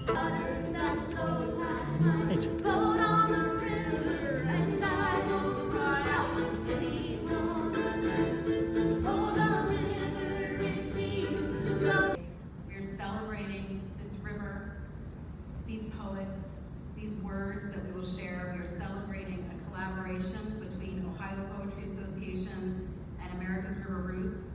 We're celebrating this river, these poets, these words that we will share. We are celebrating a collaboration between Ohio Poetry Association and America's River Roots.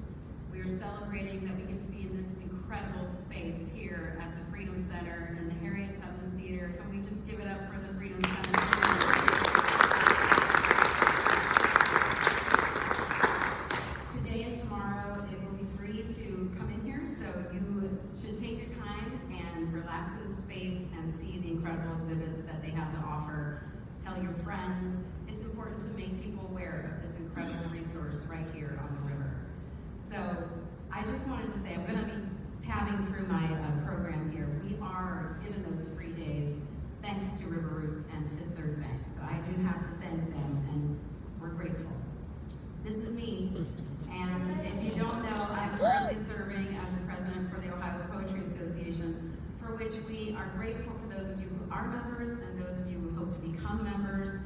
We are celebrating that we get to be in this incredible space here at the Freedom Center in the Harriet Tubman Theater. Can we just give it up for the Freedom Center? Today and tomorrow, it will be free to come in here, so you should take your time and relax in the space and see the incredible exhibits that they have to offer. Tell your friends. It's important to make people aware of this incredible resource right here on the river. So I just wanted to say, I'm going to be tabbing through my program here. We are given those free days thanks to River Roots and Fifth Third Bank. So I do have to thank them, and we're grateful. This is me, and if you don't know, I'm currently serving as the president for the Ohio Poetry Association, for which we are grateful for those of you who are members and those of you who hope to become members.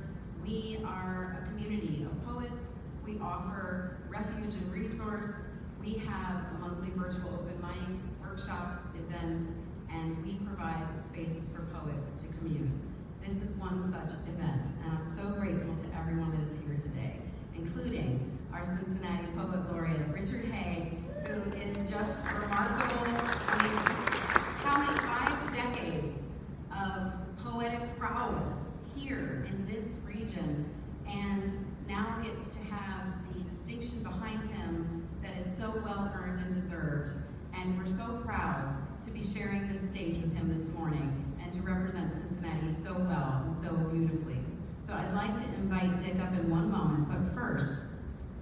We are a community of poets. We offer refuge and resource. We have a monthly virtual open mic, workshops, events, and we provide spaces for poets to commune. This is one such event, and I'm so grateful to everyone that is here today, including our Cincinnati Poet Laureate, Richard Hay, who is just remarkable. I mean, counting 5 decades of poetic prowess here in this region, and now gets to have the distinction behind him that is so well earned and deserved. And we're so proud to be sharing this stage with him this morning and to represent Cincinnati so well and so beautifully. So I'd like to invite Dick up in one moment, but first,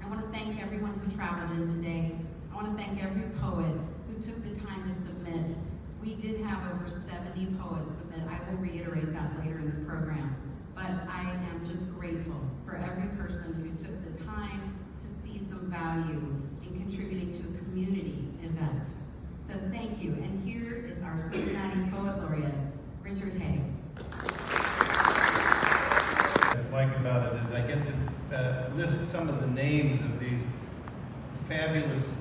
I want to thank everyone who traveled in today. I want to thank every poet who took the time to submit. We did have over 70 poets submit. I will reiterate that later in the program. But I am just grateful for every person who took the time to see some value in contributing to a community event. So thank you. And here is our Cincinnati Poet Laureate, Richard Hay. What I like about it is I get to list some of the names of these fabulous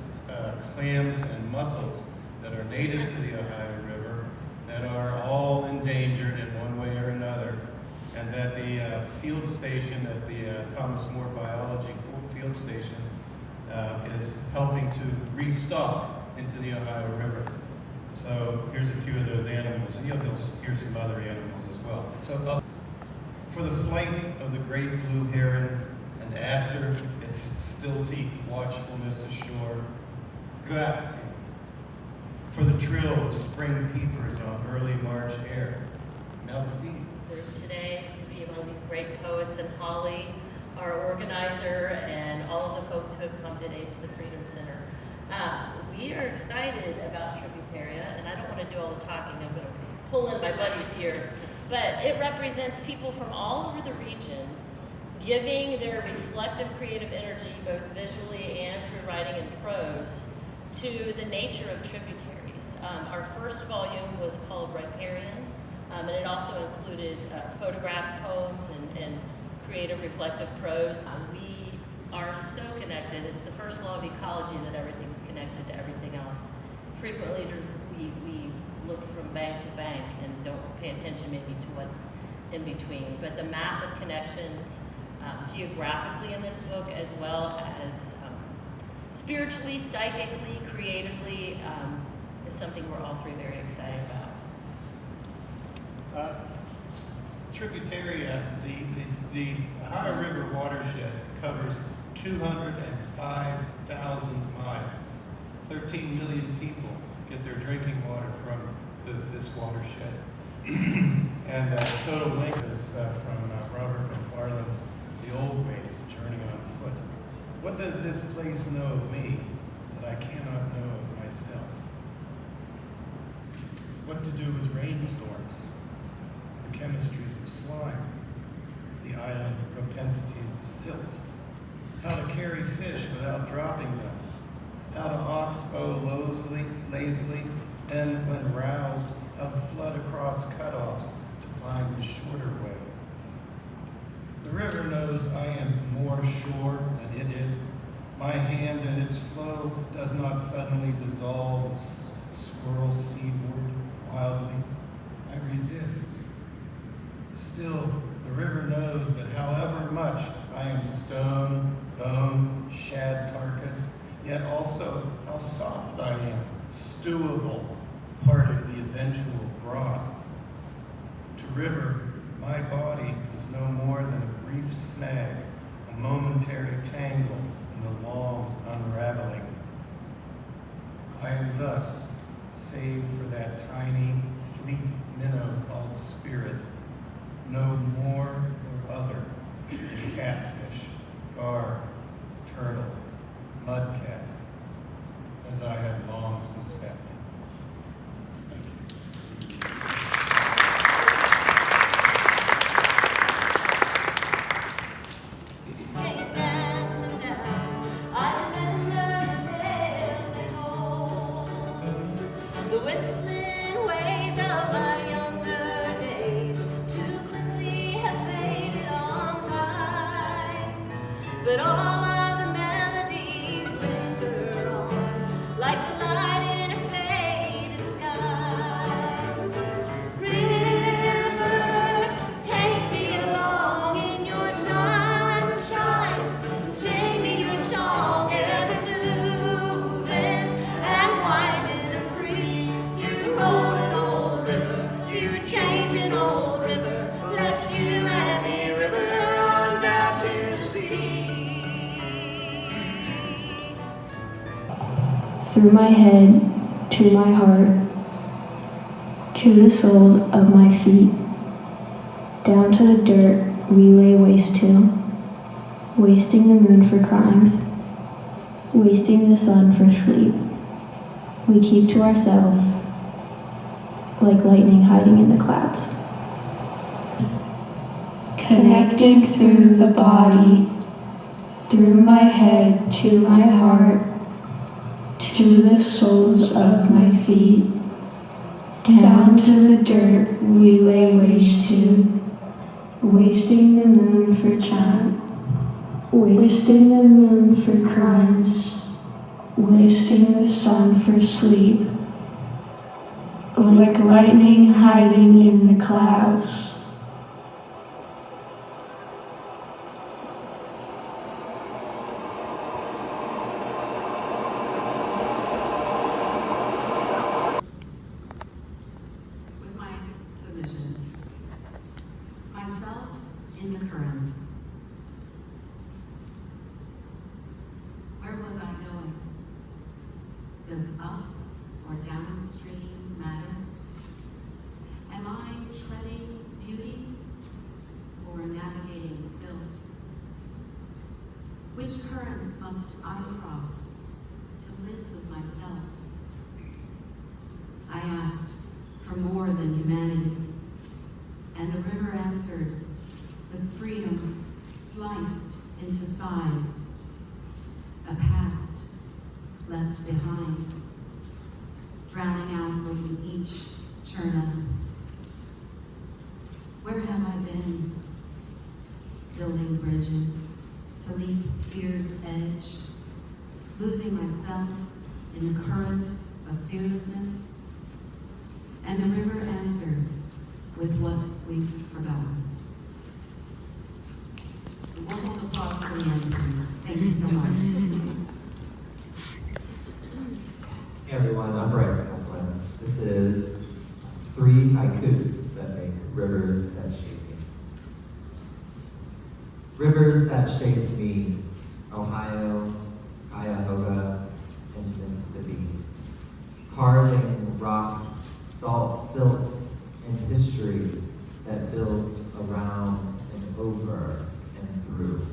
clams and mussels that are native to the Ohio River, that are all endangered in one way or another, and that the field station at the Thomas More Biology Field Station is helping to restock into the Ohio River. So here's a few of those animals, and you'll hear some other animals as well. So for the flight of the great blue heron, and after its stilty watchfulness ashore, grazie. For the trill of spring peepers on early March air, merci. Today to be among these great poets, and Holly, our organizer, and all of the folks who have come today to the Freedom Center. We are excited about Tributaria, and I don't want to do all the talking. I'm going to pull in my buddies here. But it represents people from all over the region giving their reflective creative energy, both visually and through writing and prose, to the nature of tributaries. Our first volume was called Riparian, and it also included photographs, poems, and creative reflective prose. We are so connected. It's the first law of ecology that everything's connected to everything else. Frequently we look from bank to bank and don't pay attention maybe to what's in between. But the map of connections geographically in this book, as well as spiritually, psychically, creatively, is something we're all three very excited about. Tributaria, the Ohio River watershed covers 205,000 miles. 13 million people get their drinking water from this watershed. And the total length is from Robert McFarland's The Old Ways, Journey on Foot. What does this place know of me that I cannot know of myself? What to do with rainstorms, the chemistries of slime, the island propensities of silt, how to carry fish without dropping them, how to oxbow lazily, and when roused, how to flood across cutoffs to find the shorter way. The river knows I am more sure than it is. My hand and its flow does not suddenly dissolve and swirl seaward wildly. I resist. Still, the river knows that however much I am stone, bone, shad carcass, yet also how soft I am, stewable, part of the eventual broth. To river, my body is no more than a brief snag, a momentary tangle in the long unraveling. I am thus, save for that tiny, fleet minnow called spirit, no more or other than catfish, gar, turtle, mudcat, as I had long suspected. Thank you. Dancing down, I remember the tales they told, the whistling ways of my younger days, too quickly have faded on by. But all of the melodies linger on, like the light in a faded sky. River, take me along in your sunshine, sing me your song, ever moving and winding and free. You roll an old river, you change an old river, let's you and me, river, on down to the sea. Through my head, to my heart, to the soles of my feet, down to the dirt we lay waste to, wasting the moon for crimes, wasting the sun for sleep. We keep to ourselves, like lightning hiding in the clouds. Connecting through the body, through my head to my heart, to the soles of my feet, down to the dirt we lay waste to, wasting the moon for chime, wasting the moon for crimes, wasting the sun for sleep, like lightning hiding in the clouds. With my submission, myself in the current. Where was I going? Does up or downstream matter? Am I treading beauty or navigating filth? Which currents must I cross to live with myself? I asked for more than humanity, and the river answered with freedom sliced into sides, a past left behind, drowning out what we each churn up. Where have I been? Building bridges to leap fear's edge, losing myself in the current of fearlessness. And the river answered with what we've forgotten. We'll hold applause to the end, please. Thank you so much. Hey everyone, I'm Bryce Kesslin. This is 3 haikus that make rivers that shape me. Rivers that shaped me, Ohio, Cuyahoga, and Mississippi. Carving rock, salt, silt, and history that builds around and over and through.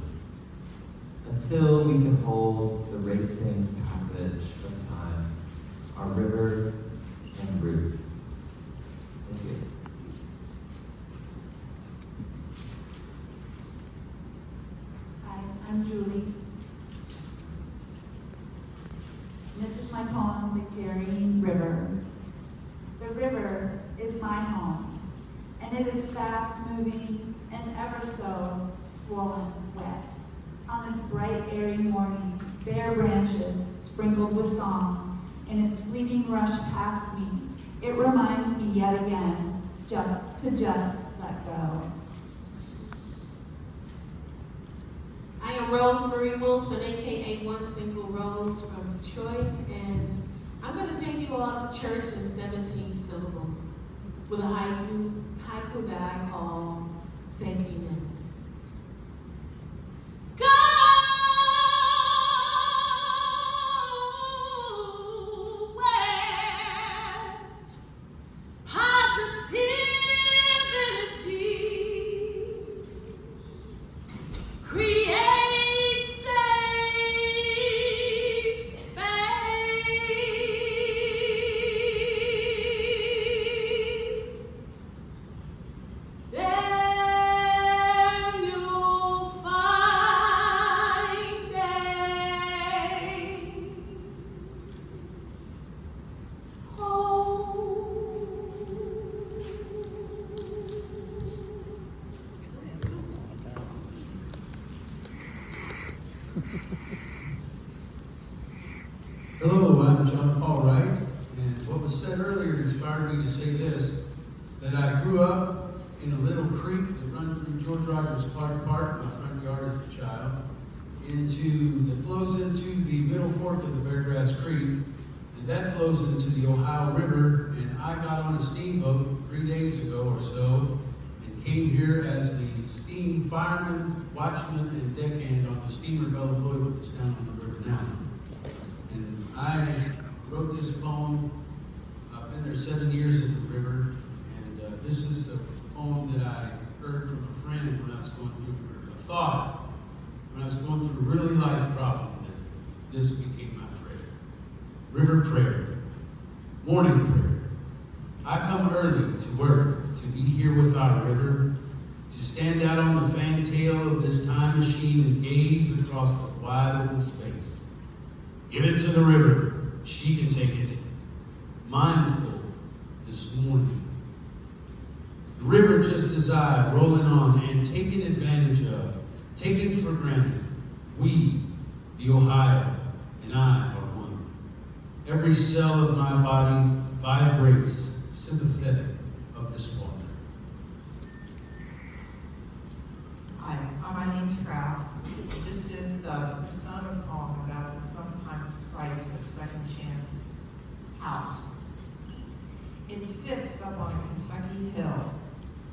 Until we can hold the racing passage of time, our rivers and roots. Thank you. Hi, I'm Julie. my home, and it is fast moving and ever so swollen wet. On this bright, airy morning, bare branches sprinkled with song, in its fleeting rush past me, it reminds me yet again just let go. I am Rosemary Wilson, aka One Single Rose from Detroit, and I'm going to take you all to church in 17 syllables with a haiku that I call Safety Net. Go where positive energy create safe space. There you'll find a Hello, I'm John Paul Wright, and what was said earlier inspired me to say this, that I grew up in a little creek that runs through George Rogers Clark Park, my front yard as a child, that flows into the middle fork of the Beargrass Creek, and that flows into the Ohio River, and I got on a steamboat 3 days ago or so, and came here as the steam fireman, watchman, and deckhand on the steamer Bella Blue that's down on the river now. And I wrote this poem. I've been there 7 years at the river, and this is a poem that I heard from a friend when I was going through, or a thought, when I was going through a really life problem, that this became my prayer. River prayer, morning prayer. I come early to work, to be here with our river, to stand out on the fantail of this time machine and gaze across the wide open space. Give it to the river, she can take it. Mindful this morning. The river just as I, rolling on and taken advantage of, taken for granted. We, the Ohio, and I are one. Every cell of my body vibrates sympathetic of this water. Hi, my name's Ralph. This is a persona poem about the sometimes priceless second chances house. It sits up on a Kentucky hill,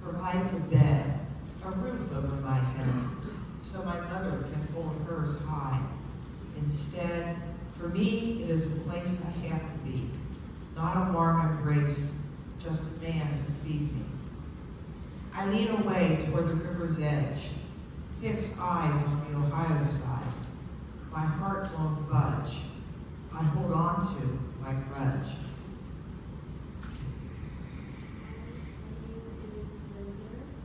provides a bed, a roof over my head, so my mother can hold hers high. Instead, for me, it is a place I have to be, not a warm embrace, just a man to feed me. I lean away toward the river's edge, fixed eyes on the Ohio side. My heart won't budge. I hold on to my grudge.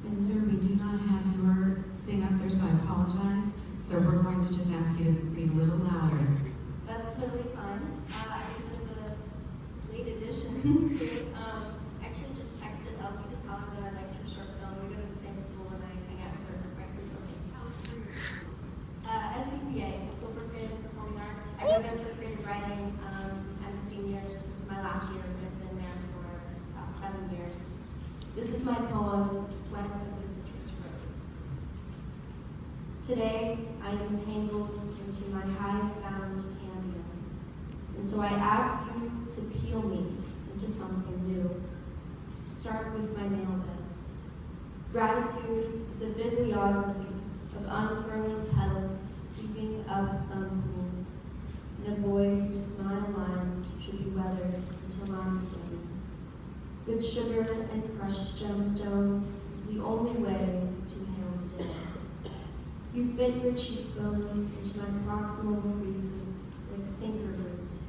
Windsor, we do not have your thing up there, so I apologize. So we're going to just ask you to read a little louder. That's totally fine. It's a bit of a late addition to actually just texted Elkie to tell her that I liked her short film. We go to the same school and I hang out with her record building. SCPA, School for Creative and Performing Arts. I go there for creative writing. I'm a senior, so this is my last year, but I've been there for about 7 years. This is my poem, Sweat of the Citrus Grove. Today, I am tangled into my hive-bound cambium, and so I ask you to peel me into something new. Start with my nail beds. Gratitude is a bibliography of unfurling petals seeping up sun pools, and a boy whose smile lines should be weathered into limestone. With sugar and crushed gemstone is the only way to hail today. You fit your cheekbones into my proximal creases like sinker roots,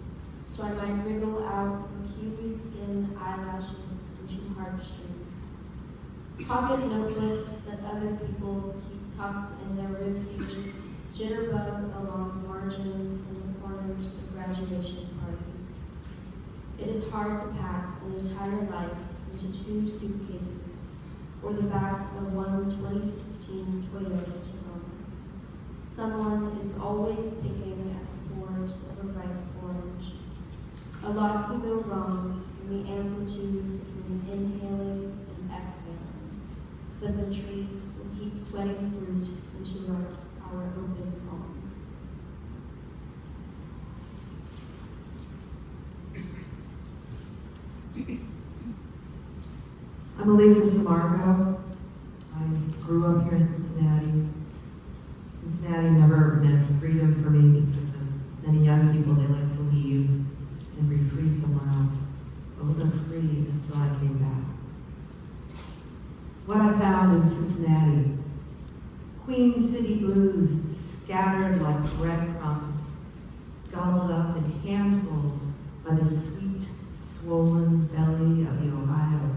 so I might wriggle out your kiwi skin eyelashes into heartstrings. Pocket notebooks that other people keep tucked in their rib cages, jitterbug along margins in the corners of graduation parties. It is hard to pack an entire life into 2 suitcases or the back of one 2016 Toyota Tacoma. Someone is always picking at the pores of a ripe orange. A lot can go wrong in the amplitude between inhaling and exhaling, but the trees will keep sweating fruit into our open palms. I'm Elisa Samarco. I grew up here in Cincinnati. Cincinnati never meant freedom for me because as many young people, they like to leave and be free somewhere else. So I wasn't free until I came back. What I found in Cincinnati: Queen City blues scattered like breadcrumbs, gobbled up in handfuls by the sweet, swollen belly of the Ohio.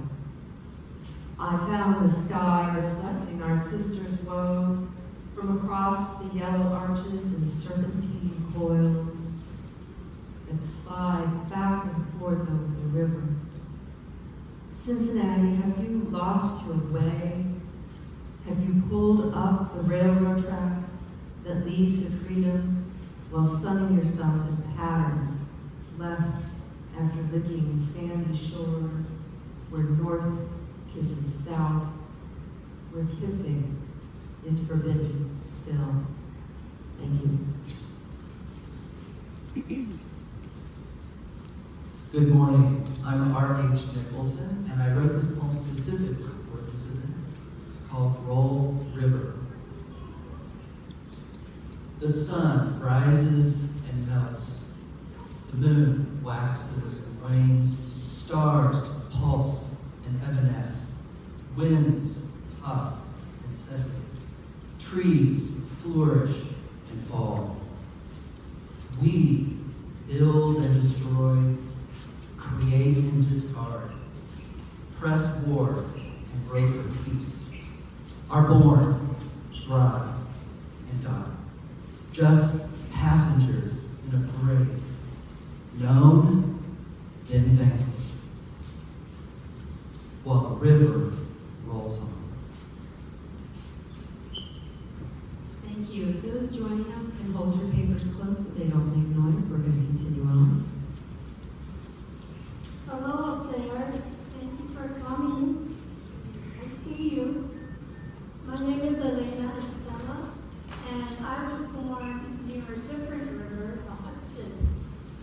I found the sky reflecting our sisters' woes from across the yellow arches and serpentine coils that slide back and forth over the river. Cincinnati, have you lost your way? Have you pulled up the railroad tracks that lead to freedom while sunning yourself in patterns left after licking sandy shores where north kisses south, where kissing is forbidden still? Thank you. Good morning. I'm R.H. Nicholson, and I wrote this poem specifically for this event. It's called Roll River. The sun rises and melts. The moon waxes and wanes. Stars pulse and evanesce. Winds puff and cessate. Trees flourish and fall. We build and destroy, create and discard, press war and broker peace, are born, thrive, and die. Just passengers in a parade, known, then vanished, while the river rolls on. Thank you. If those joining us can hold your papers close so they don't make noise, we're going to continue on. Hello up there. Thank you for coming. I see you. My name is Elena Estella, and I was born near a different river, the Hudson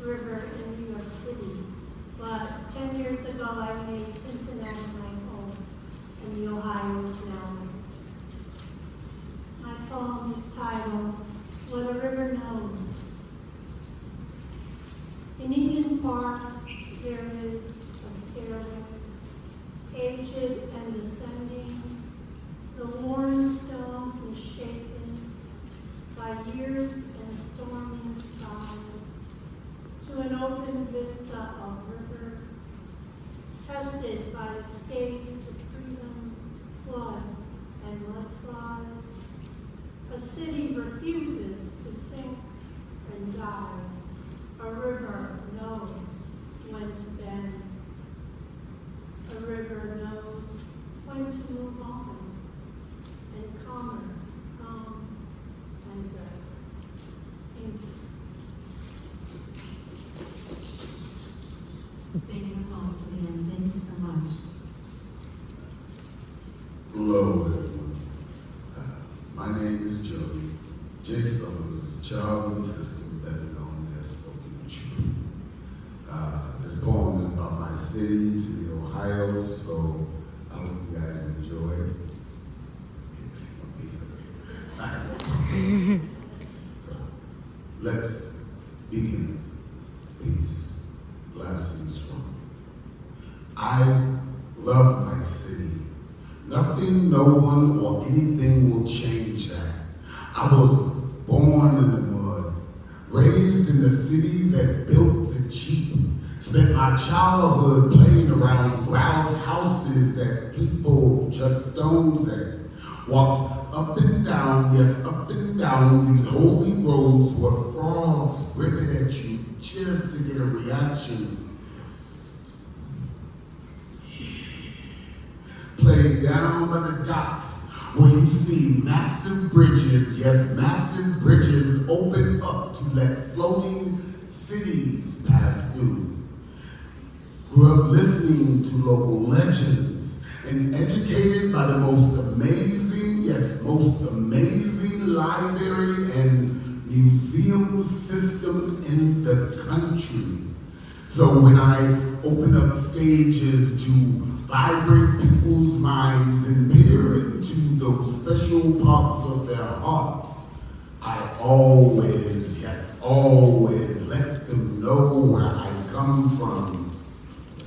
River in New York City. But 10 years ago, I made Cincinnati my home, and the Ohio is now my home. My poem is titled, What a River Knows. In Eden Park, there is a stairway, aged and descending, the worn stones misshapen by years and storming skies, to an open vista of river, tested by escapes to freedom, floods, and mudslides. A city refuses to sink and die. A river knows when to bend. A river knows when to move on. And commerce comes and goes. Thank you. Saving applause to the end. Thank you so much. Hello, everyone. My name is Joey J. Summers, child of the system, better known as Spoken Truth. This poem is about my city, to Ohio, so I hope you guys enjoy. Get to see my face up here. So, let's begin. Peace, lasting strong. I love my city. Nothing, no one, or anything will change that. I was born in the mud, raised in the city that built the Jeep, spent my childhood playing around glass houses that people chuck stones at, walked up and down, yes, up and down these holy roads where frogs sprinted at you just to get a reaction. down by the docks, where you see massive bridges, yes, massive bridges open up to let floating cities pass through. Grew up listening to local legends and educated by the most amazing, yes, most amazing library and museum system in the country. So when I open up stages to vibrate people's minds and peer into those special parts of their heart, I always, yes, always let them know where I come from.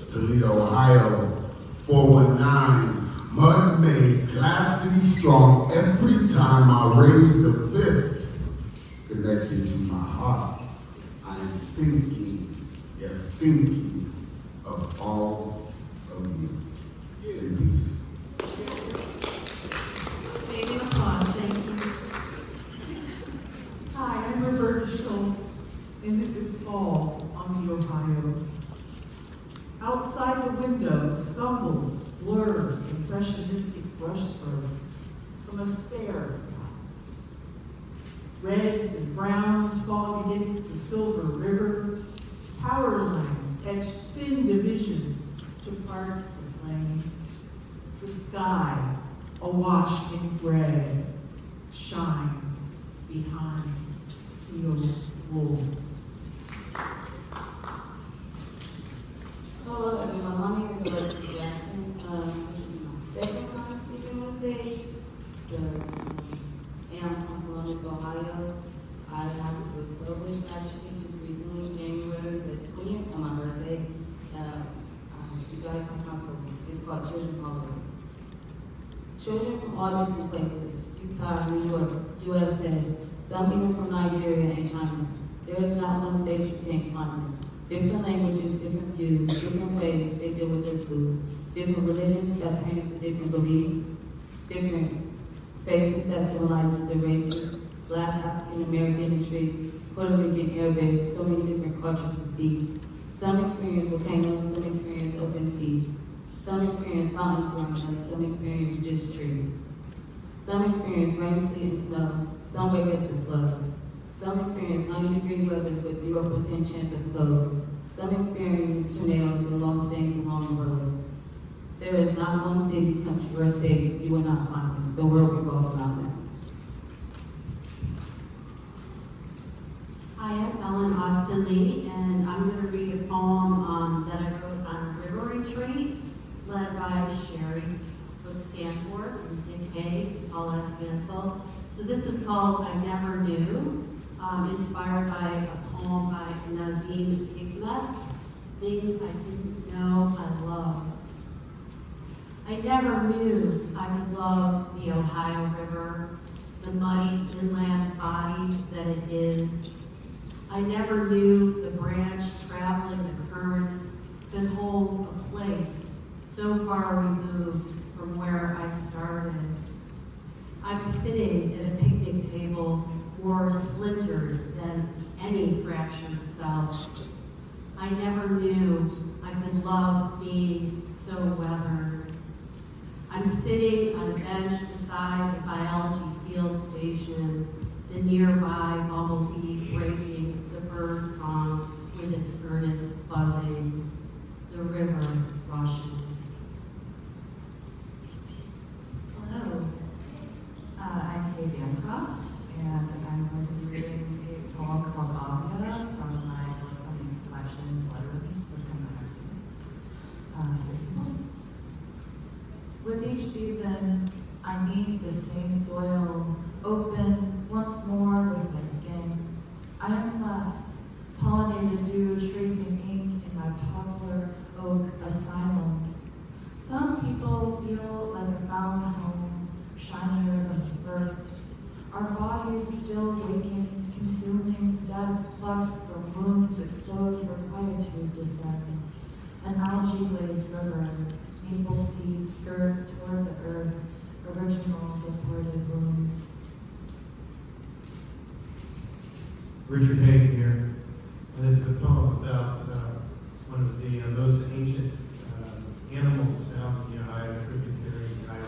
Toledo, Ohio, 419, mud made, Glass City strong. Every time I raise the fist, connected to my heart, I'm thinking, yes, thinking of all of you. In peace. Saving applause, thank you. Hi, I'm Roberta Schultz, and this is Fall on the Ohio. Outside the window, stumbles, blur, impressionistic brushstrokes from a spare yacht. Reds and browns fog against the silver river. Power lines etch thin divisions to part the lane. The sky, awash in gray, shines behind steel wool. Hello everyone, my name is Alexa Jackson. This is my second time speaking on stage. So, and I'm from Columbus, Ohio. I have a book published actually just recently, January the 20th, on my birthday. You guys have my book. It's called Children Holiday. Children from all different places, Utah, New York, USA, some even from Nigeria and China. There is not one state you can't find them. Different languages, different views, different ways they deal with their food, different religions that turn into different beliefs, different faces that symbolizes their races, Black, African American, and Tree, Puerto Rican, Arabic, so many different cultures to see. Some experience volcanoes, some experience open seas, some experience mountains growing up, some experience just trees. Some experience rain, sleet, and snow, some wake up to floods. Some experience 90-degree weather with 0% chance of cold. Some experience tornadoes and lost things along the road. There is not one city, country, or state you will not find them. The world revolves around them. Hi, I'm Ellen Austin Lee, and I'm going to read a poem that I wrote on a river retreat, led by Sherry with Stanford and Dick Hay, Paulette Hansel. So this is called I Never Knew. Inspired by a poem by Nazim Hikmet, Things I Didn't Know I Loved. I never knew I could love the Ohio River, the muddy inland body that it is. I never knew the branch traveling the currents could hold a place so far removed from where I started. I'm sitting at a picnic table more splintered than any fractured self. I never knew I could love being so weathered. I'm sitting on a bench beside the biology field station, the nearby bumblebee breaking the bird song with its earnest buzzing, the river rushing. Hello, I'm Kay Bancroft, and I'm going to be reading a poem called Avia from my forthcoming collection, Literally, which comes out next week. With each season, I meet the same soil, open once more with my skin. I am left, pollinated dew tracing ink in my poplar oak asylum. Some people feel like a found home, shinier than the first. Our bodies still waking, consuming, death plucked from wounds exposed where quietude descends. An algae-glazed river, maple seeds skirt toward the earth, original deported womb. Richard Hagen here, and this is a poem about one of the most ancient animals found in the Ohio, tributary of the Ohio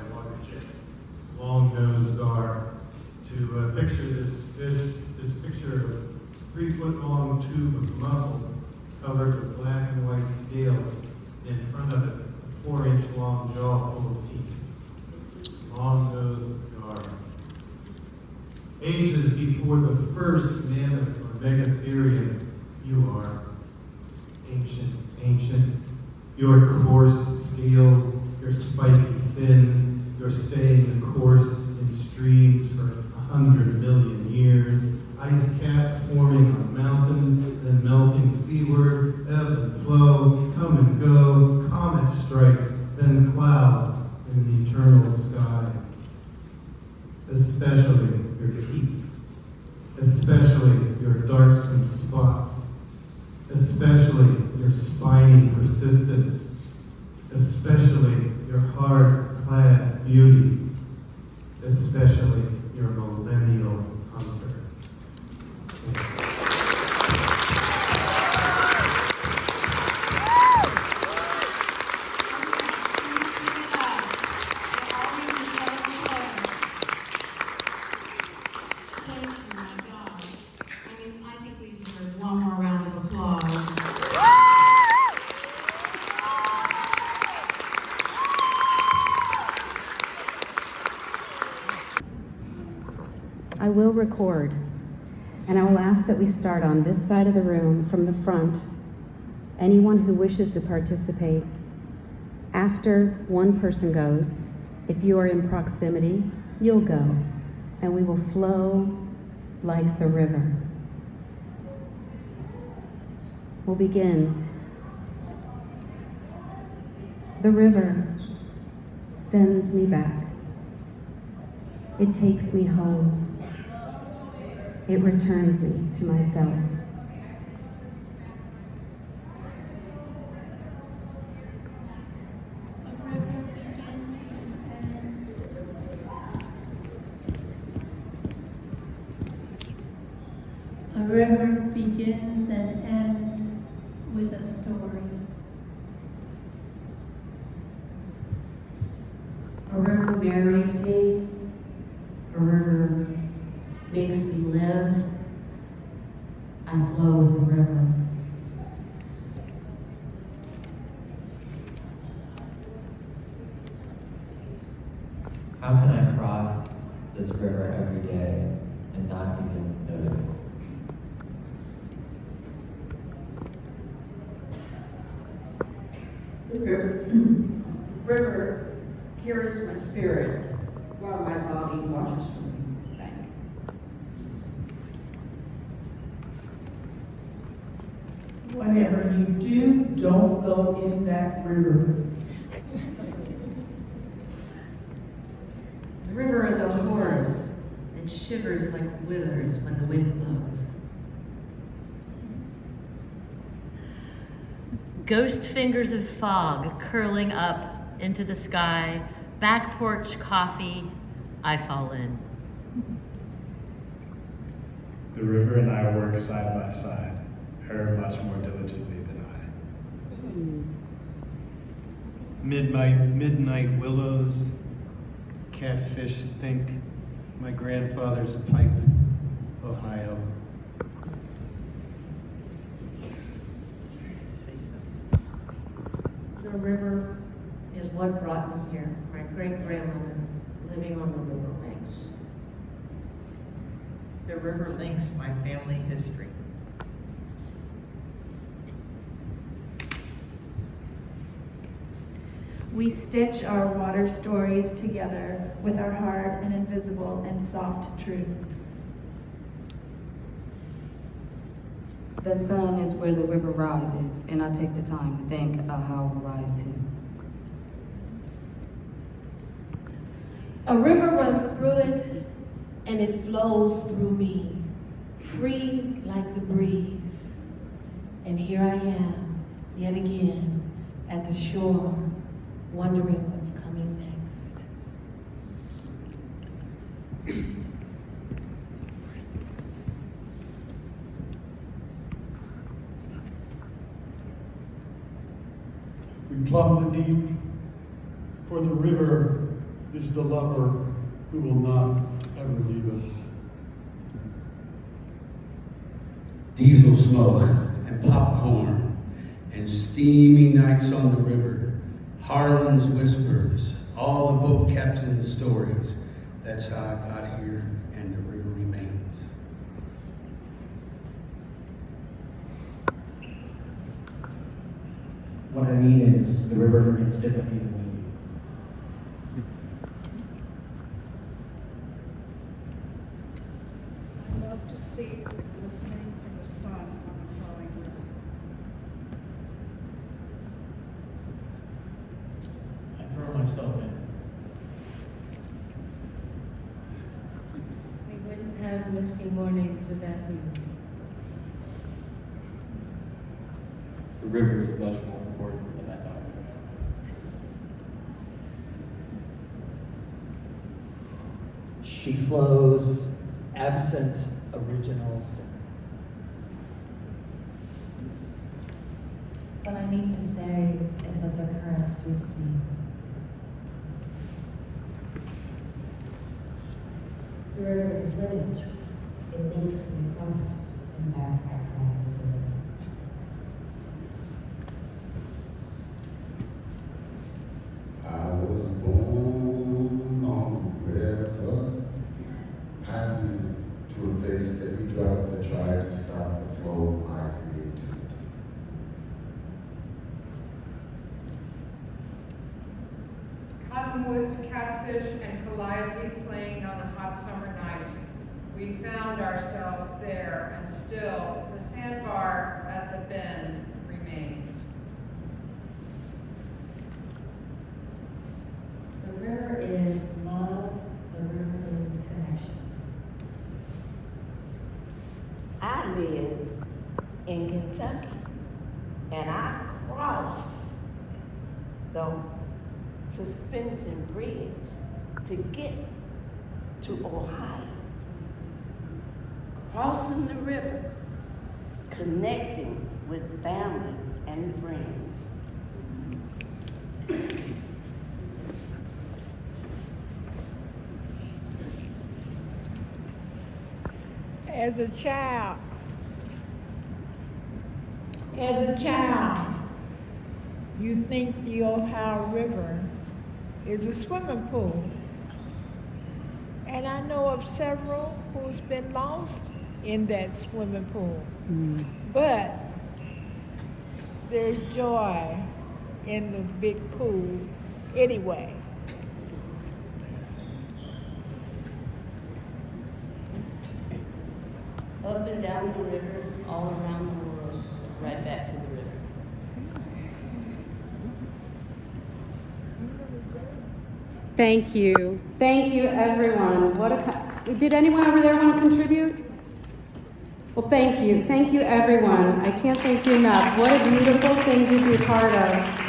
to picture this fish, just picture a 3-foot-long tube of muscle covered with black and white scales. In front of it, a 4-inch long jaw full of teeth. Long nose guard. Ages before the first mammoth or megatherium, you are ancient, ancient. Your coarse scales, your spiky fins, your staying the course in streams for 100 million years. Ice caps forming on mountains, then melting seaward, ebb and flow, come and go, comet strikes, then clouds in the eternal sky. Especially your teeth, especially your darksome spots, especially your spiny persistence, especially your hard-clad beauty, especially your millennial hunger. One more round of applause. I will record, and I will ask that we start on this side of the room from the front. Anyone who wishes to participate, after one person goes, if you are in proximity, you'll go, and we will flow like the river. We'll begin. The river sends me back. It takes me home. It returns me to myself. A river begins and ends with a story. A river marries me. A river makes me live. I flow with the river. How can I cross this river every day and not even notice? The river carries my spirit while my body watches from the bank. Whatever you do, don't go in that river. The river is a horse that shivers like withers when the wind blows. Ghost fingers of fog curling up into the sky, back porch coffee, I fall in. The river and I work side by side, her much more diligently than I. Midnight willows, catfish stink, my grandfather's pipe, Ohio. The river is what brought me here. My great-grandmother living on the river banks. The river links my family history. We stitch our water stories together with our hard and invisible and soft truths. The sun is where the river rises, and I take the time to think about how it will rise too. A river runs through it, and it flows through me, free like the breeze. And here I am, yet again, at the shore, wondering what's coming next. We plumb the deep, for the river is the lover who will not ever leave us. smoke and popcorn and steamy nights on the river, Harlan's whispers, all the book captain's stories. That's how I got here, and the river remains. What I mean is, the river forgets differently than we do. I love to see it glistening from the sun on the flowing river. I throw myself in. We wouldn't have Misty Mornings without music. The river is much more important than I thought. She flows absent original sin. What I need to say is that the current sweeps me. The river is lineage. It links me front and back around the river. I was born on the river, happy to have faced every drought that tried to stop the flow of my creativity. Cottonwoods, catfish, and calliope playing on a hot summer night. We found ourselves there, and still the sandbar at the bend remains. The river is love, the river is connection. I live in Kentucky, and I cross the suspension bridge to get to Ohio. Crossing the river, connecting with family and friends. As a child, you think the Ohio River is a swimming pool. And I know of several who's been lost in that swimming pool. But there's joy in the big pool anyway. Up and down the river, all around the world, right back to the river. Thank you. Thank you, everyone. Did anyone over there want to contribute? Well, thank you. Thank you, everyone. I can't thank you enough. What a beautiful thing to be a part of.